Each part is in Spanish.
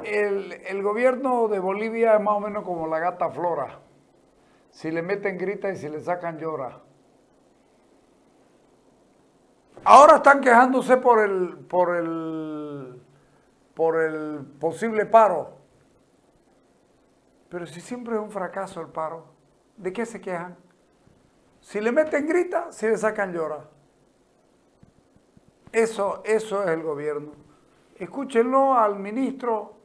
El gobierno de Bolivia es más o menos como la gata Flora. Si le meten grita y si le sacan llora. Ahora están quejándose por el posible paro. Pero si siempre es un fracaso el paro, ¿de qué se quejan? Si le meten grita, si le sacan llora. Eso es el gobierno. Escúchenlo al ministro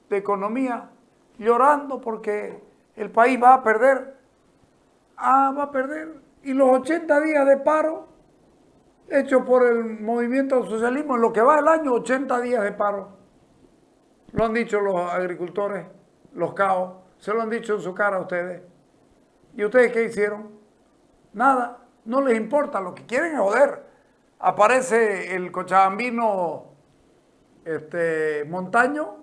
de Economía llorando porque el país va a perder. Va a perder. Y los 80 días de paro hechos por el movimiento del socialismo, en lo que va el año, 80 días de paro. Lo han dicho los agricultores, los caos, se lo han dicho en su cara a ustedes. ¿Y ustedes qué hicieron? Nada, no les importa, lo que quieren es joder. Aparece el cochabambino Montaño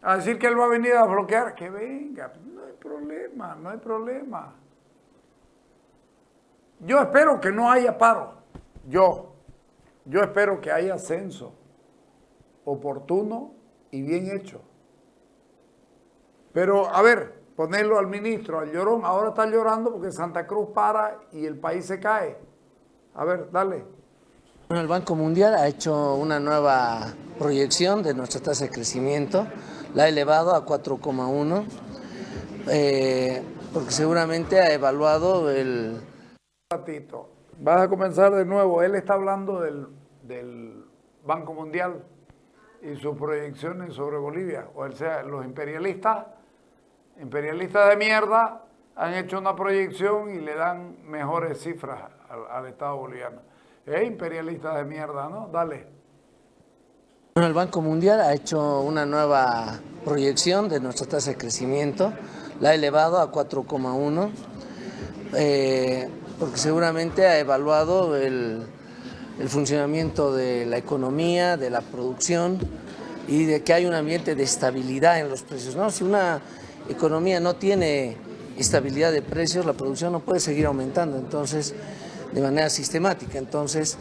a decir que él va a venir a bloquear. Que venga, no hay problema, no hay problema. Yo espero que no haya paro. Yo espero que haya censo oportuno y bien hecho. Pero, a ver, ponerlo al ministro, al llorón, ahora está llorando porque Santa Cruz para y el país se cae. A ver, dale. Bueno, el Banco Mundial ha hecho una nueva proyección de nuestra tasa de crecimiento, la ha elevado a 4,1, porque seguramente ha evaluado el... Ratito. Vas a comenzar de nuevo. Él está hablando del Banco Mundial y sus proyecciones sobre Bolivia. O sea, los imperialistas de mierda, han hecho una proyección y le dan mejores cifras al Estado boliviano. Imperialistas de mierda, ¿no? Dale. Bueno, el Banco Mundial ha hecho una nueva proyección de nuestra tasa de crecimiento, la ha elevado a 4,1, porque seguramente ha evaluado el funcionamiento de la economía, de la producción y de que hay un ambiente de estabilidad en los precios, ¿no? Si una economía no tiene estabilidad de precios, la producción no puede seguir aumentando, entonces, de manera sistemática. Entonces,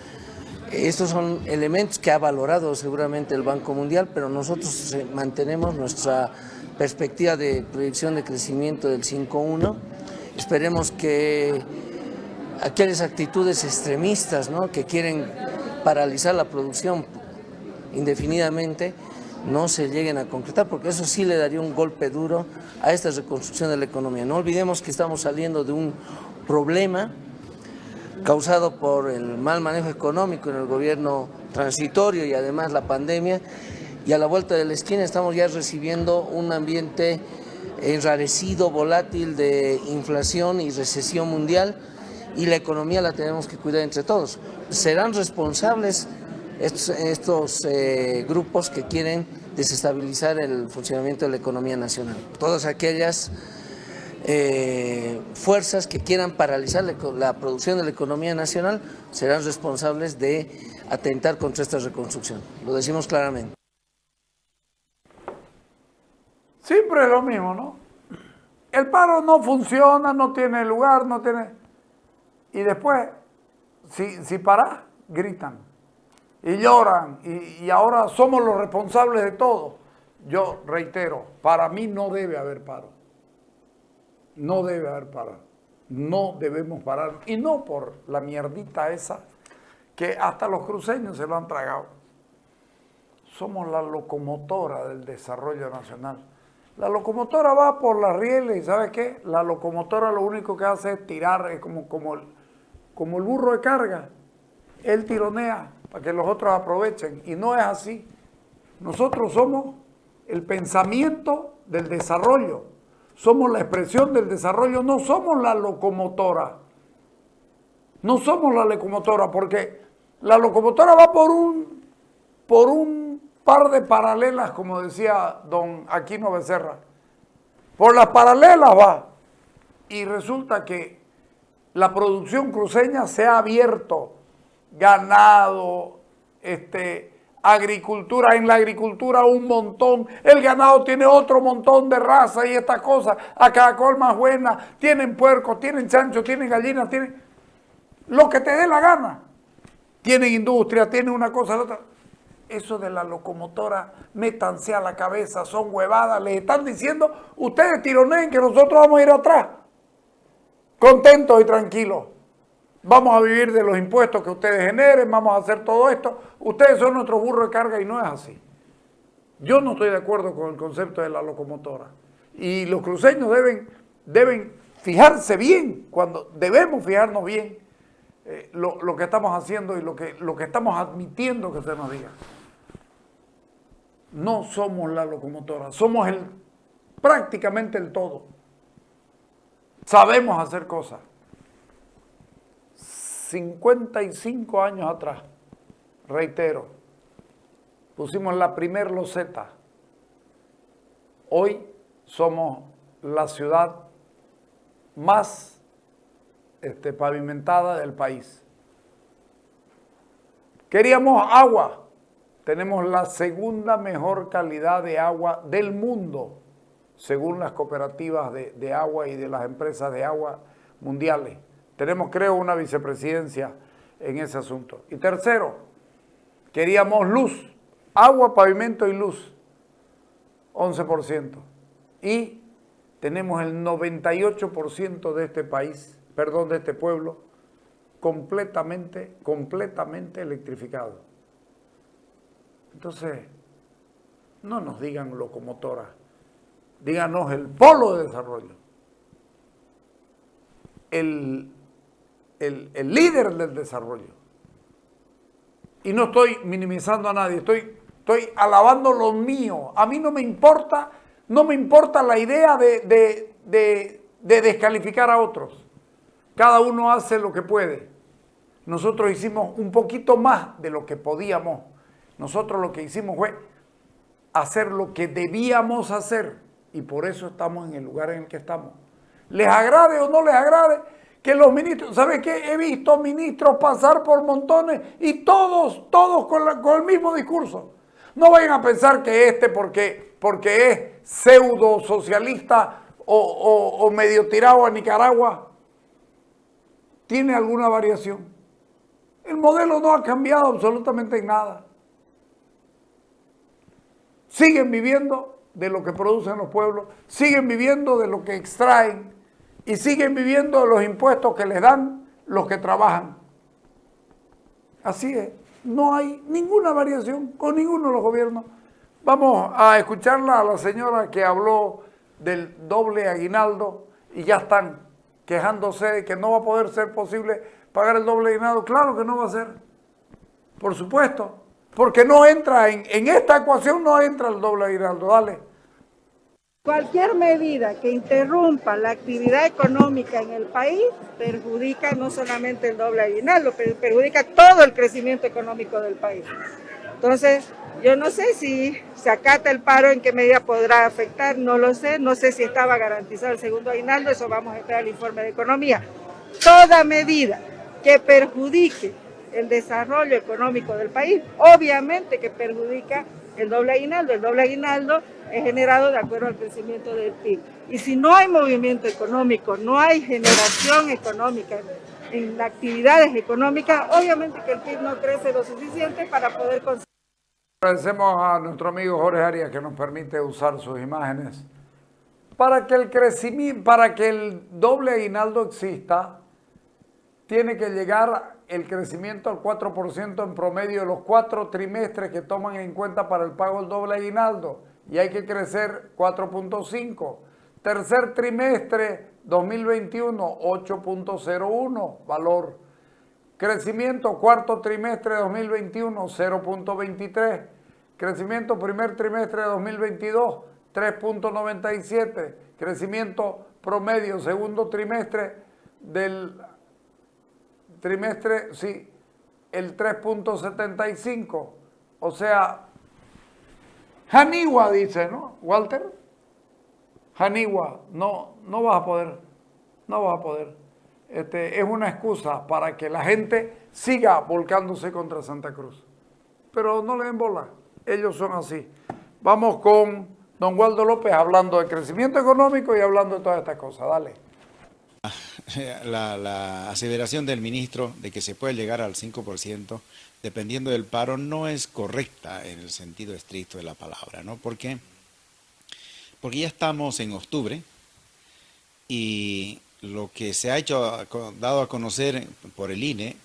estos son elementos que ha valorado seguramente el Banco Mundial, pero nosotros mantenemos nuestra perspectiva de proyección de crecimiento del 5,1. Esperemos que aquellas actitudes extremistas, ¿no?, que quieren paralizar la producción indefinidamente, no se lleguen a concretar, porque eso sí le daría un golpe duro a esta reconstrucción de la economía. No olvidemos que estamos saliendo de un problema causado por el mal manejo económico en el gobierno transitorio y además la pandemia, y a la vuelta de la esquina estamos ya recibiendo un ambiente enrarecido, volátil de inflación y recesión mundial, y la economía la tenemos que cuidar entre todos. Serán responsables estos grupos que quieren desestabilizar el funcionamiento de la economía nacional. Todas aquellas fuerzas que quieran paralizar la producción de la economía nacional serán responsables de atentar contra esta reconstrucción. Lo decimos claramente. Siempre es lo mismo, ¿no? El paro no funciona, no tiene lugar, no tiene... Y después, si parás, gritan y lloran y ahora somos los responsables de todo. Yo reitero, para mí no debe haber paro. No debe haber paro. No debemos parar. Y no por la mierdita esa que hasta los cruceños se lo han tragado. Somos la locomotora del desarrollo nacional. La locomotora va por las rieles y ¿sabe qué? La locomotora lo único que hace es tirar, es como el burro de carga. Él tironea para que los otros aprovechen. Y no es así. Nosotros somos el pensamiento del desarrollo. Somos la expresión del desarrollo. No somos la locomotora. No somos la locomotora porque la locomotora va por un par de paralelas, como decía don Aquino Becerra. Por las paralelas va. Y resulta que la producción cruceña se ha abierto. Ganado, agricultura, en la agricultura un montón, el ganado tiene otro montón de razas y estas cosas, a cada cual más buena, tienen puercos, tienen chanchos, tienen gallinas, tienen lo que te dé la gana, tienen industria, tienen una cosa, la otra. eso de la locomotora, métanse a la cabeza, son huevadas, les están diciendo, ustedes tironeen que nosotros vamos a ir atrás, contentos y tranquilos. Vamos a vivir de los impuestos que ustedes generen, vamos a hacer todo esto. Ustedes son nuestro burro de carga y no es así. Yo no estoy de acuerdo con el concepto de la locomotora. Y los cruceños deben fijarse bien, debemos fijarnos bien lo que estamos haciendo y lo que estamos admitiendo que se nos diga. No somos la locomotora, somos prácticamente el todo. Sabemos hacer cosas. 55 años atrás, reitero, pusimos la primer loseta. Hoy somos la ciudad más pavimentada del país. Queríamos agua. Tenemos la segunda mejor calidad de agua del mundo, según las cooperativas de agua y de las empresas de agua mundiales. Tenemos, creo, una vicepresidencia en ese asunto. Y tercero, queríamos luz, agua, pavimento y luz, 11%. Y tenemos el 98% de este país, de este pueblo, completamente electrificado. Entonces, no nos digan locomotora, díganos el polo de desarrollo. El líder del desarrollo. Y no estoy minimizando a nadie, estoy alabando lo mío. A mí no me importa la idea de descalificar a otros. Cada uno hace lo que puede. Nosotros hicimos un poquito más de lo que podíamos. Nosotros lo que hicimos fue hacer lo que debíamos hacer. Y por eso estamos en el lugar en el que estamos. Les agrade o no les agrade, que los ministros, ¿sabe qué? He visto ministros pasar por montones y todos con el mismo discurso. No vayan a pensar que porque es pseudo socialista o medio tirado a Nicaragua, tiene alguna variación. El modelo no ha cambiado absolutamente en nada. Siguen viviendo de lo que producen los pueblos, siguen viviendo de lo que extraen, y siguen viviendo de los impuestos que les dan los que trabajan. Así es, no hay ninguna variación con ninguno de los gobiernos. Vamos a escucharla a la señora que habló del doble aguinaldo y ya están quejándose de que no va a poder ser posible pagar el doble aguinaldo. Claro que no va a ser, por supuesto, porque no entra en esta ecuación, no entra el doble aguinaldo. Dale. Cualquier medida que interrumpa la actividad económica en el país perjudica no solamente el doble aguinaldo, pero perjudica todo el crecimiento económico del país. Entonces, yo no sé si se acata el paro, en qué medida podrá afectar, no lo sé. No sé si estaba garantizado el segundo aguinaldo, eso vamos a esperar el informe de economía. Toda medida que perjudique el desarrollo económico del país, obviamente que perjudica el doble aguinaldo. El doble aguinaldo es generado de acuerdo al crecimiento del PIB. Y si no hay movimiento económico, no hay generación económica en las actividades económicas, obviamente que el PIB no crece lo suficiente para poder conseguir. Agradecemos a nuestro amigo Jorge Arias que nos permite usar sus imágenes. Para que el doble aguinaldo exista, tiene que llegar el crecimiento al 4% en promedio de los 4 trimestres que toman en cuenta para el pago del doble aguinaldo. Y hay que crecer 4.5. Tercer trimestre 2021, 8.01 valor. Crecimiento cuarto trimestre de 2021, 0.23. Crecimiento primer trimestre de 2022, 3.97. Crecimiento promedio segundo trimestre del trimestre, sí, el 3.75. O sea, Janiwa dice, ¿no, Walter? Janiwa, no vas a poder, no vas a poder. Es una excusa para que la gente siga volcándose contra Santa Cruz. Pero no le den bola, ellos son así. Vamos con don Waldo López hablando de crecimiento económico y hablando de todas estas cosas. Dale. La aseveración del ministro de que se puede llegar al 5% dependiendo del paro no es correcta en el sentido estricto de la palabra, ¿no? ¿Por qué? Porque ya estamos en octubre y lo que se ha hecho, dado a conocer por el INE,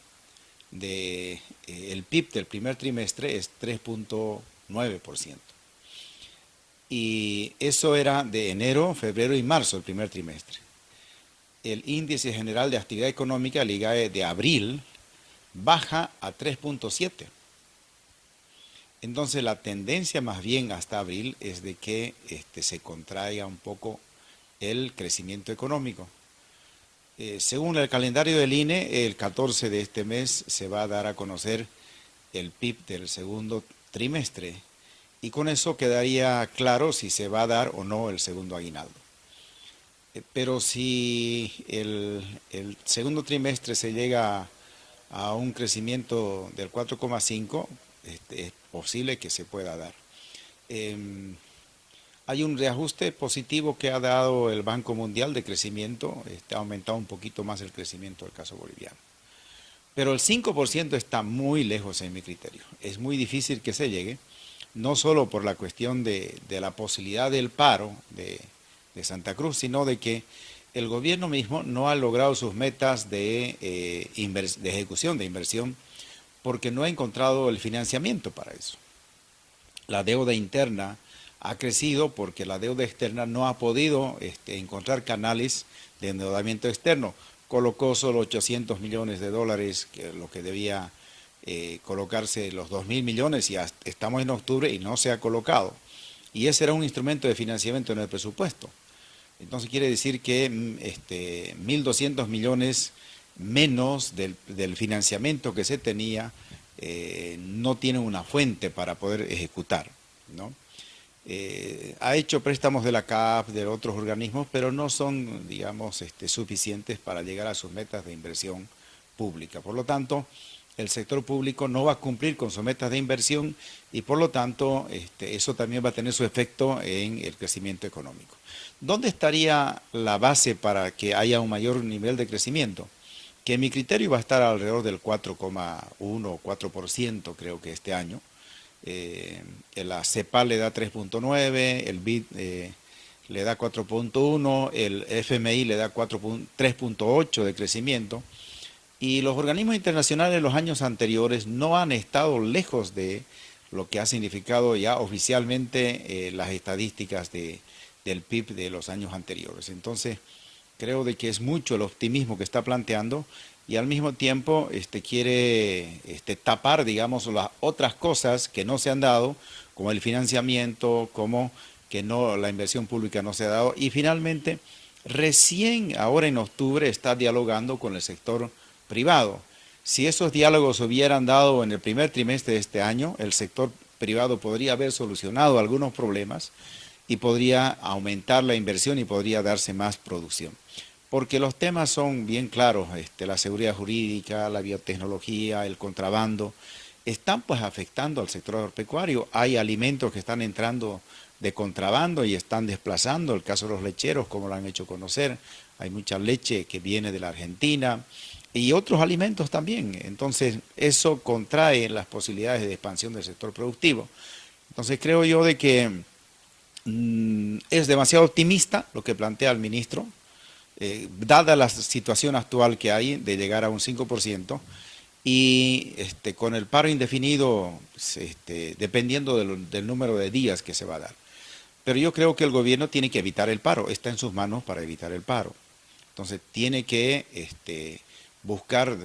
el PIB del primer trimestre es 3.9%. Y eso era de enero, febrero y marzo, el primer trimestre. El índice general de actividad económica, el IGAE de abril, baja a 3.7. Entonces la tendencia más bien hasta abril es de que se contraiga un poco el crecimiento económico. Según el calendario del INE, el 14 de este mes se va a dar a conocer el PIB del segundo trimestre y con eso quedaría claro si se va a dar o no el segundo aguinaldo. Pero si el segundo trimestre se llega a un crecimiento del 4,5, es posible que se pueda dar. Hay un reajuste positivo que ha dado el Banco Mundial de crecimiento, ha aumentado un poquito más el crecimiento del caso boliviano. Pero el 5% está muy lejos en mi criterio. Es muy difícil que se llegue, no solo por la cuestión de la posibilidad del paro de Santa Cruz, sino de que el gobierno mismo no ha logrado sus metas de ejecución de inversión porque no ha encontrado el financiamiento para eso. La deuda interna ha crecido porque la deuda externa no ha podido encontrar canales de endeudamiento externo. Colocó solo 800 millones de dólares, que es lo que debía colocarse los 2.000 millones, y estamos en octubre y no se ha colocado. Y ese era un instrumento de financiamiento en el presupuesto. Entonces quiere decir que 1.200 millones menos del financiamiento que se tenía no tienen una fuente para poder ejecutar, ¿no? Ha hecho préstamos de la CAF, de otros organismos, pero no son, digamos, suficientes para llegar a sus metas de inversión pública. Por lo tanto, el sector público no va a cumplir con sus metas de inversión y por lo tanto eso también va a tener su efecto en el crecimiento económico. ¿Dónde estaría la base para que haya un mayor nivel de crecimiento? Que en mi criterio va a estar alrededor del 4,1 o 4% creo que este año. La CEPAL le da 3.9, el BID le da 4.1, el FMI le da 3.8 de crecimiento. Y los organismos internacionales en los años anteriores no han estado lejos de lo que ha significado ya oficialmente las estadísticas del PIB de los años anteriores. Entonces, creo de que es mucho el optimismo que está planteando y al mismo tiempo quiere tapar, digamos, las otras cosas que no se han dado, como el financiamiento, como que la inversión pública no se ha dado. Y finalmente, recién ahora en octubre está dialogando con el sector privado. Si esos diálogos hubieran dado en el primer trimestre de este año, el sector privado podría haber solucionado algunos problemas y podría aumentar la inversión y podría darse más producción. Porque los temas son bien claros, la seguridad jurídica, la biotecnología, el contrabando, están pues afectando al sector agropecuario. Hay alimentos que están entrando de contrabando y están desplazando, el caso de los lecheros, como lo han hecho conocer, hay mucha leche que viene de la Argentina y otros alimentos también. Entonces eso contrae las posibilidades de expansión del sector productivo. Entonces creo yo de que es demasiado optimista lo que plantea el ministro, dada la situación actual que hay de llegar a un 5%, y con el paro indefinido, dependiendo del número de días que se va a dar. Pero yo creo que el gobierno tiene que evitar el paro, está en sus manos para evitar el paro. Entonces tiene que buscar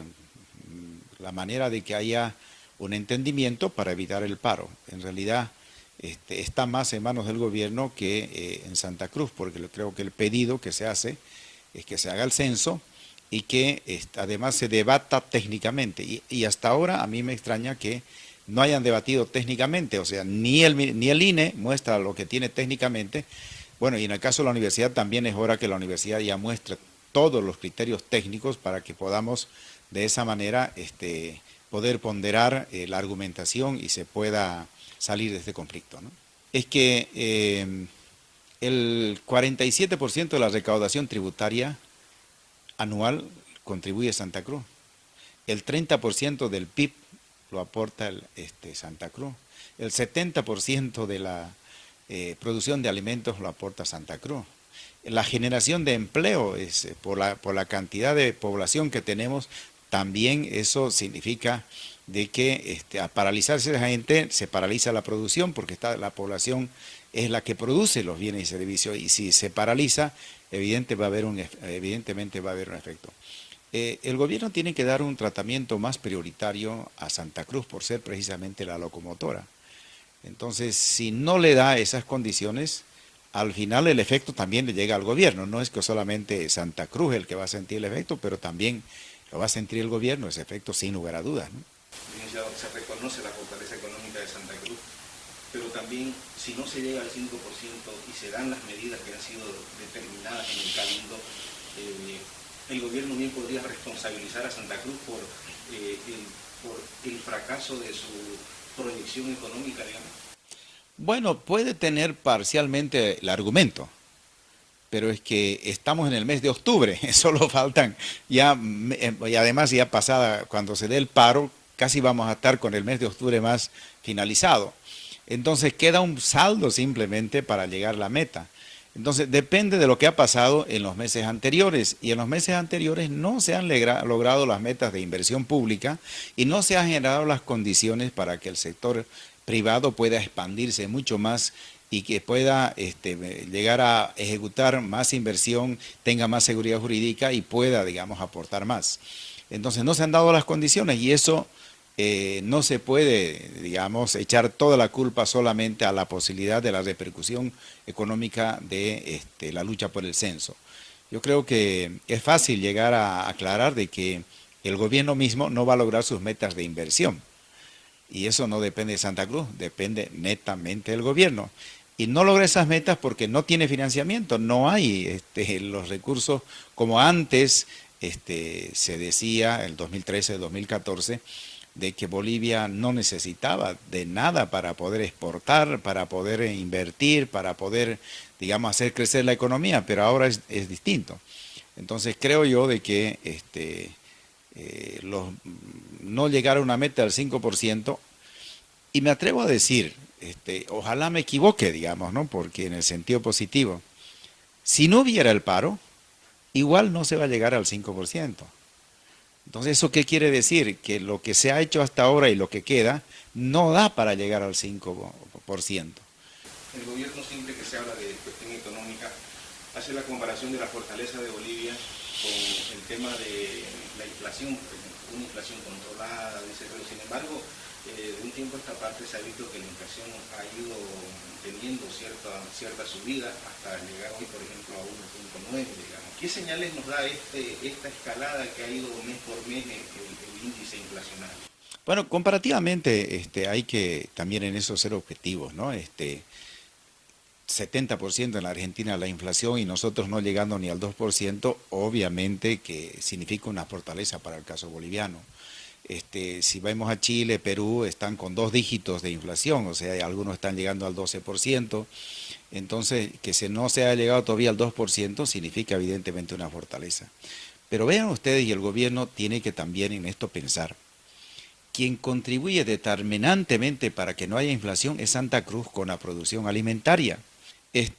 la manera de que haya un entendimiento para evitar el paro. En realidad está más en manos del gobierno que en Santa Cruz, porque creo que el pedido que se hace es que se haga el censo y que además se debata técnicamente. Y hasta ahora a mí me extraña que no hayan debatido técnicamente, o sea, ni el INE muestra lo que tiene técnicamente. Bueno, y en el caso de la universidad también es hora que la universidad ya muestre todos los criterios técnicos para que podamos de esa manera poder ponderar la argumentación y se pueda salir de este conflicto, ¿no? Es que el 47% de la recaudación tributaria anual contribuye Santa Cruz. El 30% del PIB lo aporta Santa Cruz. El 70% de la producción de alimentos lo aporta Santa Cruz. La generación de empleo, por la cantidad de población que tenemos, también eso significa de que al paralizarse la gente, se paraliza la producción porque la población es la que produce los bienes y servicios, y si se paraliza, evidentemente va a haber un efecto. El gobierno tiene que dar un tratamiento más prioritario a Santa Cruz por ser precisamente la locomotora. Entonces, si no le da esas condiciones, al final el efecto también le llega al gobierno. No es que solamente Santa Cruz el que va a sentir el efecto, pero también lo va a sentir el gobierno, ese efecto sin lugar a dudas, ¿no? Licenciado, se reconoce la fortaleza económica de Santa Cruz, pero también si no se llega al 5% y se dan las medidas que han sido determinadas en el Cabildo, el gobierno bien podría responsabilizar a Santa Cruz por el fracaso de su proyección económica, digamos. Bueno, puede tener parcialmente el argumento, pero es que estamos en el mes de octubre, solo faltan ya, y además ya pasada, cuando se dé el paro, casi vamos a estar con el mes de octubre más finalizado. Entonces queda un saldo simplemente para llegar a la meta. Entonces depende de lo que ha pasado en los meses anteriores, y en los meses anteriores no se han logrado las metas de inversión pública y no se han generado las condiciones para que el sector privado pueda expandirse mucho más y que pueda llegar a ejecutar más inversión, tenga más seguridad jurídica y pueda, digamos, aportar más. Entonces no se han dado las condiciones, y eso no se puede, digamos, echar toda la culpa solamente a la posibilidad de la repercusión económica de la lucha por el censo. Yo creo que es fácil llegar a aclarar de que el gobierno mismo no va a lograr sus metas de inversión. Y eso no depende de Santa Cruz, depende netamente del gobierno. Y no logra esas metas porque no tiene financiamiento, no hay los recursos como antes se decía, el 2013, 2014, de que Bolivia no necesitaba de nada para poder exportar, para poder invertir, para poder, digamos, hacer crecer la economía, pero ahora es distinto. Entonces creo yo de que no llegar a una meta del 5%, y me atrevo a decir, ojalá me equivoque, digamos, ¿no? Porque en el sentido positivo, si no hubiera el paro, igual no se va a llegar al 5%. Entonces, ¿eso qué quiere decir? Que lo que se ha hecho hasta ahora y lo que queda no da para llegar al 5%. El gobierno, siempre que se habla de cuestión económica, hace la comparación de la fortaleza de Bolivia con el tema de la inflación, una inflación controlada, dice, pero sin embargo, de un tiempo a esta parte se ha visto que la inflación ha ido teniendo cierta subida hasta llegar hoy, por ejemplo, a 1.9, digamos. ¿Qué señales nos da esta escalada que ha ido mes por mes el índice inflacionario? Bueno, comparativamente hay que también en eso ser objetivos, ¿no? 70% en la Argentina la inflación y nosotros no llegando ni al 2%, obviamente que significa una fortaleza para el caso boliviano. Si vemos a Chile, Perú, están con 2 dígitos de inflación, o sea, algunos están llegando al 12%, entonces que no se haya llegado todavía al 2% significa evidentemente una fortaleza. Pero vean ustedes, y el gobierno tiene que también en esto pensar, quien contribuye determinantemente para que no haya inflación es Santa Cruz con la producción alimentaria. Es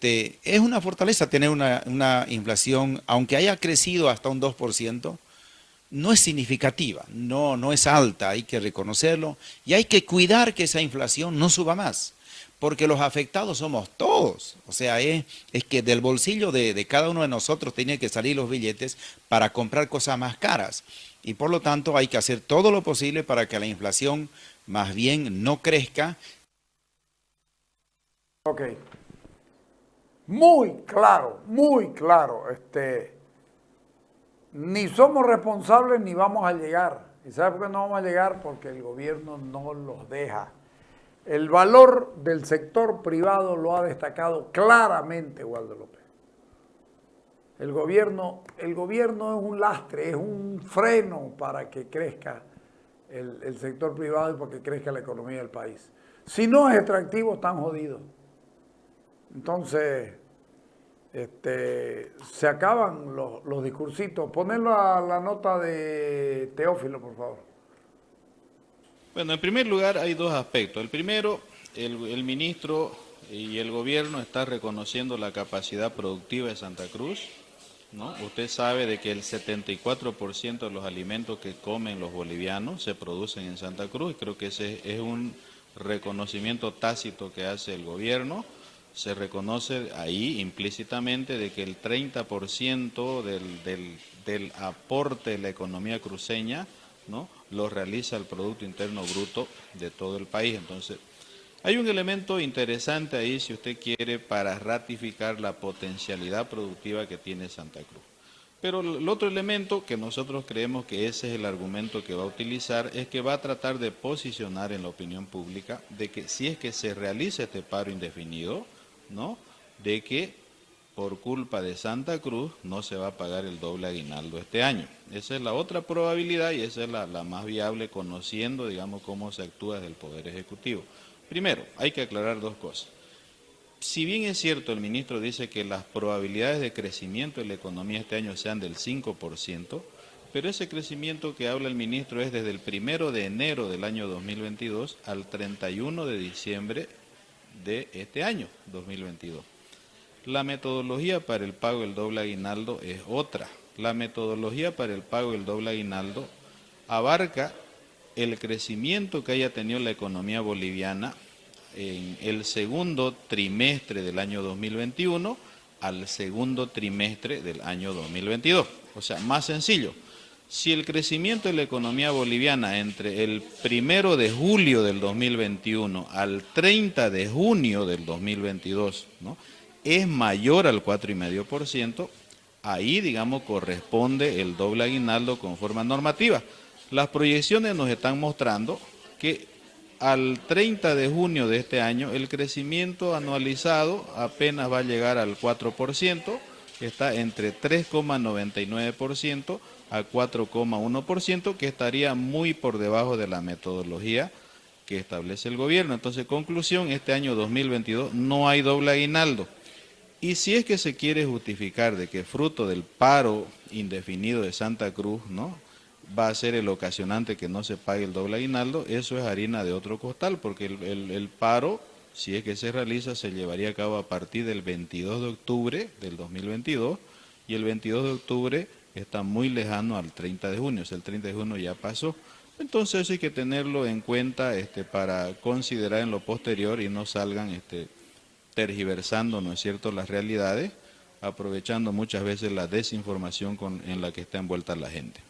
una fortaleza tener una inflación, aunque haya crecido hasta un 2%, no es significativa, no es alta, hay que reconocerlo, y hay que cuidar que esa inflación no suba más, porque los afectados somos todos. O sea, es que del bolsillo de cada uno de nosotros tiene que salir los billetes para comprar cosas más caras, y por lo tanto hay que hacer todo lo posible para que la inflación más bien no crezca. Ok. Muy claro, muy claro. Ni somos responsables ni vamos a llegar. ¿Y sabe por qué no vamos a llegar? Porque el gobierno no los deja. El valor del sector privado lo ha destacado claramente Waldo López. El gobierno es un lastre, es un freno para que crezca el sector privado y para que crezca la economía del país. Si no es extractivo, están jodidos. Entonces, se acaban los discursitos. Ponelo a la nota de Teófilo, por favor. Bueno, en primer lugar hay dos aspectos. El primero, el ministro y el gobierno está reconociendo la capacidad productiva de Santa Cruz, ¿no? Usted sabe de que el 74% de los alimentos que comen los bolivianos se producen en Santa Cruz, y creo que ese es un reconocimiento tácito que hace el gobierno. Se reconoce ahí implícitamente de que el 30% del aporte de la economía cruceña, ¿no?, lo realiza el Producto Interno Bruto de todo el país. Entonces, hay un elemento interesante ahí, si usted quiere, para ratificar la potencialidad productiva que tiene Santa Cruz. Pero el otro elemento que nosotros creemos que ese es el argumento que va a utilizar es que va a tratar de posicionar en la opinión pública de que si es que se realiza este paro indefinido, ¿no?, de que por culpa de Santa Cruz no se va a pagar el doble aguinaldo este año. Esa es la otra probabilidad y esa es la más viable, conociendo, digamos, cómo se actúa desde el Poder Ejecutivo. Primero, hay que aclarar dos cosas. Si bien es cierto, el ministro dice que las probabilidades de crecimiento de la economía este año sean del 5%, pero ese crecimiento que habla el ministro es desde el 1 de enero del año 2022 al 31 de diciembre de este año 2022. La metodología para el pago del doble aguinaldo es otra. La metodología para el pago del doble aguinaldo abarca el crecimiento que haya tenido la economía boliviana en el segundo trimestre del año 2021 al segundo trimestre del año 2022. O sea, más sencillo, si el crecimiento de la economía boliviana entre el 1 de julio del 2021 al 30 de junio del 2022, ¿no?, es mayor al 4,5%, ahí, digamos, corresponde el doble aguinaldo con forma normativa. Las proyecciones nos están mostrando que al 30 de junio de este año el crecimiento anualizado apenas va a llegar al 4%, que está entre 3,99% a 4,1%, que estaría muy por debajo de la metodología que establece el gobierno. Entonces, conclusión, este año 2022 no hay doble aguinaldo. Y si es que se quiere justificar de que fruto del paro indefinido de Santa Cruz, ¿no?, va a ser el ocasionante que no se pague el doble aguinaldo, eso es harina de otro costal, porque el paro, si es que se realiza, se llevaría a cabo a partir del 22 de octubre del 2022, y el 22 de octubre está muy lejano al 30 de junio, o sea, el 30 de junio ya pasó. Entonces eso hay que tenerlo en cuenta para considerar en lo posterior y no salgan tergiversando, ¿no es cierto?, las realidades, aprovechando muchas veces la desinformación en la que está envuelta la gente.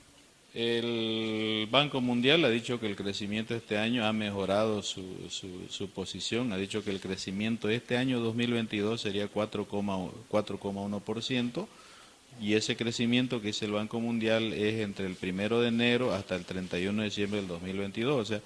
El Banco Mundial ha dicho que el crecimiento este año ha mejorado su posición, ha dicho que el crecimiento este año 2022 sería 4,1%, y ese crecimiento que dice el Banco Mundial es entre el 1 de enero hasta el 31 de diciembre del 2022, o sea,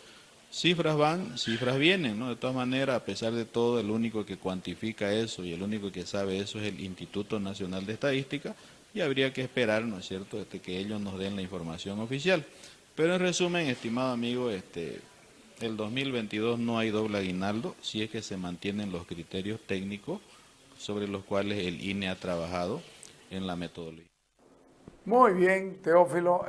cifras van, cifras vienen, ¿no? De todas maneras, a pesar de todo, el único que cuantifica eso y el único que sabe eso es el Instituto Nacional de Estadística, y habría que esperar, ¿no es cierto?, que ellos nos den la información oficial. Pero en resumen, estimado amigo, el 2022 no hay doble aguinaldo, si es que se mantienen los criterios técnicos sobre los cuales el INE ha trabajado en la metodología. Muy bien, Teófilo.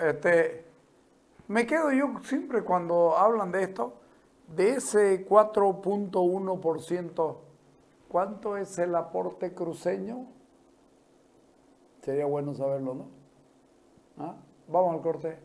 Me quedo yo siempre cuando hablan de esto, de ese 4,1%, ¿cuánto es el aporte cruceño? Sería bueno saberlo, ¿no? ¿Ah? Vamos al corte.